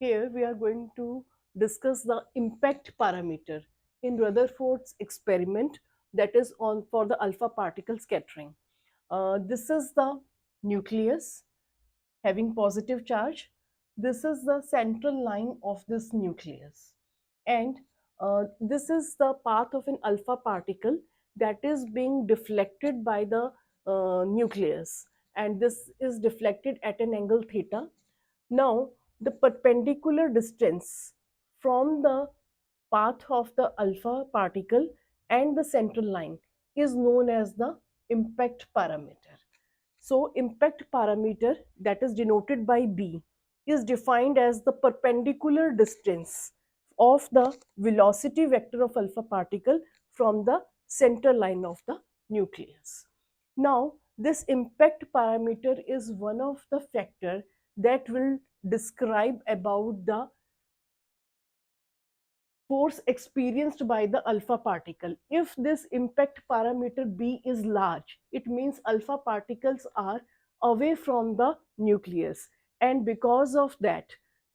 Here we are going to discuss the impact parameter in Rutherford's experiment, that is on for the alpha particle scattering. This is the nucleus having positive charge. This is the central line of this nucleus, and this is the path of an alpha particle that is being deflected by the nucleus, and this is deflected at an angle theta. Now, the perpendicular distance from the path of the alpha particle and the central line is known as the impact parameter. So, impact parameter, that is denoted by B, is defined as the perpendicular distance of the velocity vector of alpha particle from the center line of the nucleus. Now, this impact parameter is one of the factor that will describe about the force experienced by the alpha particle. If this impact parameter B is large, it means alpha particles are away from the nucleus, and because of that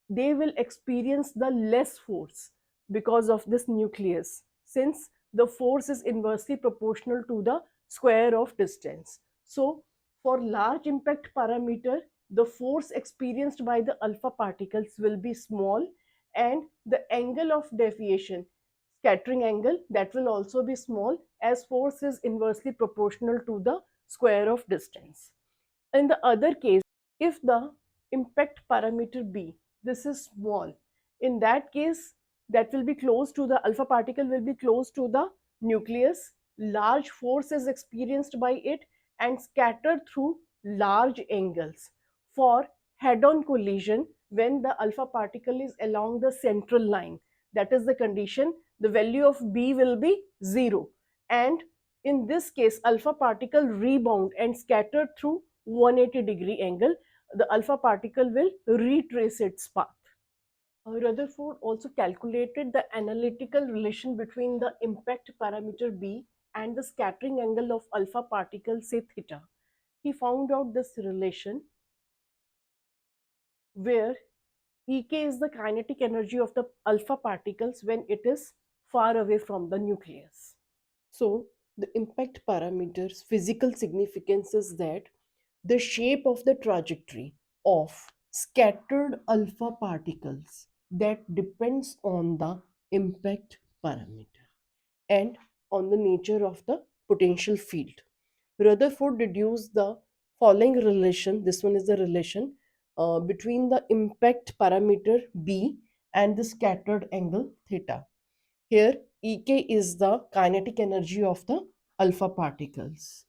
they will experience the less force because of this nucleus, since the force is inversely proportional to the square of distance. So for large impact parameter, the force experienced by the alpha particles will be small, and the angle of deviation, scattering angle, that will also be small, as force is inversely proportional to the square of distance. In the other case, if the impact parameter B, this is small, in that case that will be close to the alpha particle, will be close to the nucleus, large force is experienced by it and scattered through large angles. For head-on collision, when the alpha particle is along the central line, that is the condition, the value of B will be 0, and in this case alpha particle rebound and scatter through 180-degree angle. The alpha particle will retrace its path. Rutherford also calculated the analytical relation between the impact parameter B and the scattering angle of alpha particle, say theta. He found out this relation where Ek is the kinetic energy of the alpha particles when it is far away from the nucleus. So, the impact parameter's physical significance is that the shape of the trajectory of scattered alpha particles that depends on the impact parameter and on the nature of the potential field. Rutherford deduced the following relation. This one is the relation between the impact parameter B and the scattered angle theta. Here, Ek is the kinetic energy of the alpha particles.